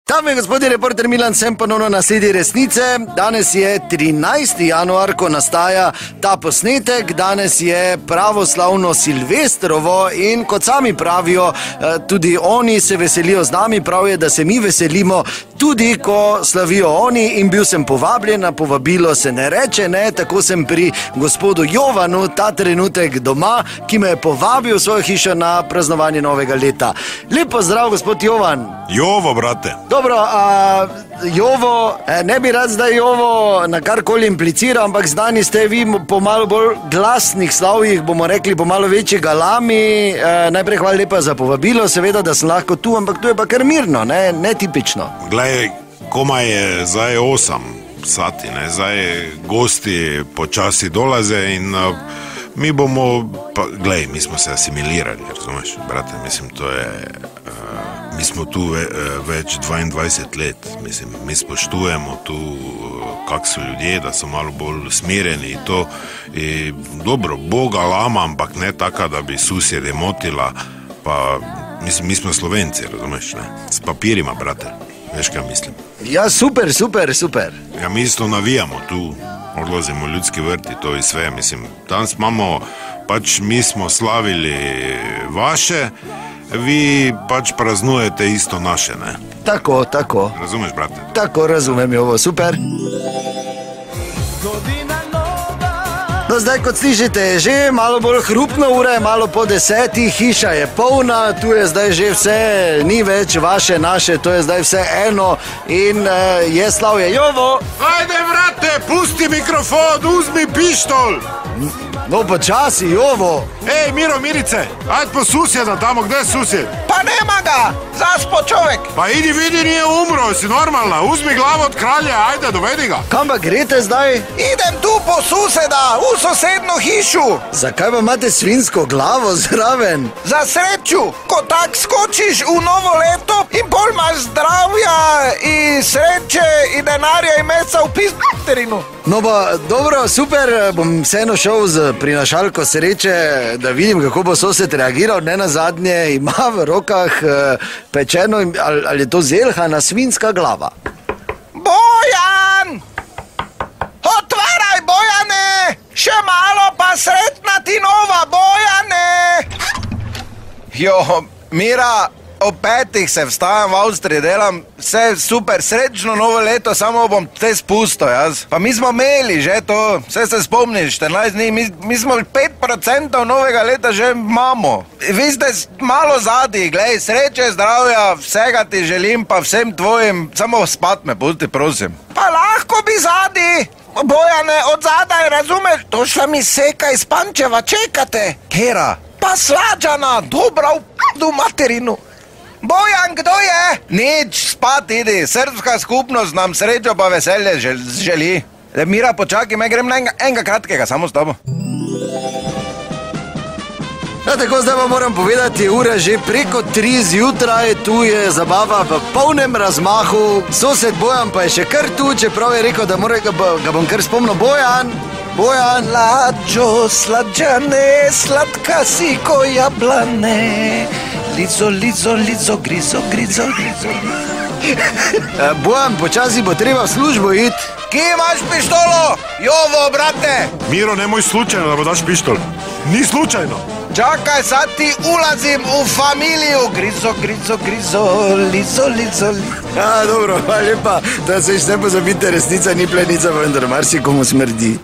Dame in gospodje, reporter Milan, sem ponovno na sledi resnice. Danes je 13. januar, ko nastaja ta posnetek. Danes je pravoslavno Silvestrovo in kot sami pravijo, tudi oni se veselijo z nami. Prav je, da se mi veselimo tudi, ko slavijo oni, in bil sem povabljen, na povabilo se ne reče ne. Tako sem pri gospodu Jovanu ta trenutek doma, ki me je povabil v svojo hišo na praznovanje novega leta. Lep pozdrav, gospod Jovan. Jovo, brate. Dobro, Jovo, ne bi rad zdaj Jovo na karkoli impliciral, ampak znani ste vi po malo bolj glasnih slavjih, bomo rekli po malo večji galami. Najprej hvala lepa za povabilo, seveda, da sem lahko tu, ampak tu je pa kar mirno, ne tipično. Glej, komaj je zdaj 8 sati, ne, zdaj gosti počasi dolaze in mi bomo, pa glej, mi smo se asimilirali, razumeš, brate, mislim, to je... Mi smo tu več 22 let, mislim, mi spoštujemo tu, kak so ljudje, da so malo bolj smireni in to. In dobro, Boga lama, ampak ne taka, da bi susjede motila, pa mislim, mi smo Slovenci, razumeš, ne, s papirima, brate, veš kaj mislim. Ja, super, super, super. Ja, mi isto navijamo tu, odlazimo v Ljudski vrt in to in sve, mislim, danes imamo, pač mi smo slavili vaše, vi pač praznujete isto naše, ne? Tako, tako. Razumeš, brate? Tako, razumem, Jovo, super. No, zdaj, kot slišite, je že malo bolj hrupno, ura je malo po 10, hiša je polna, tu je zdaj že vse, ni več vaše, naše, to je zdaj vse eno in je slavje. Jovo! Ajde, brate, pusti mikrofon, uzmi pištol! No, počasi, Jovo! Ej, Miro, Mirice, ajde po susjeda tamo, gdje je susjed? Pa nema ga, zaspo čovek. Pa idi vidi, nije umro, si normalna, uzmi glavu od kralja, ajde, dovedi ga. Kam pa grete zdaj? Idem tu po suseda, v sosedno hišu. Zakaj pa imate svinsko glavo zraven? Za sreču, ko tak skočiš v novo leto in pol imaš zdravja in sreče in denarja in meca v pizmaterinu. No pa, dobro, super, bom vseeno šel z prinašalko sreče, da vidim, kako bo sosed reagiral. Ne nazadnje ima v rokah pečeno, ali je to zelhana svinska glava. Bojan! Otvaraj, Bojane! Še malo pa sretna ti nova, Bojane! Jo, Mira, ob 5 se vstajam v Avstriji, delam vse super, srečno novo leto, samo bom te spustil, jaz. Pa mi smo imeli že to, vse se spomniš, 14 dni, mi smo 5% novega leta že imamo. Vi ste malo zadnji, glej, sreče, zdravja, vsega ti želim, pa vsem tvojim, samo spat me pusti, prosim. Pa lahko bi zadnji, Bojane, od zadaj, razumeš, to šla mi seka iz Pančeva, čekate. Kera? Pa Slađana, dobra v materinu. Bojan, kdo je? Nič, spat idi, srpska skupnost nam srečo pa veselje želi. Mira, počakaj, me grem na enega kratkega, samo s tobo. Ja, tako zdaj pa moram povedati, ura že preko 3 zjutraj, tu je zabava v polnem razmahu. Sosed Bojan pa je še kar tu, čeprav je rekel, da ga bom kar spomnil. Bojan! Bojan! Lađo, slađane, slatka si ko jablane. Lico, lico, lico, grizo, grizo, grizo. Bojan, počasi bo treba v službo iti. Kje imaš pištolo? Jovo, brate! Miro, nemoj slučajno, da bo daš pištol. Ni slučajno. Čakaj, sad ti ulazim v familiju. Grizo, grizo, grizo, lico, lico, lico. Dobro, hvala lepa, da se ne pozabite, resnica ni plenica, vendar marsikomu smrdi.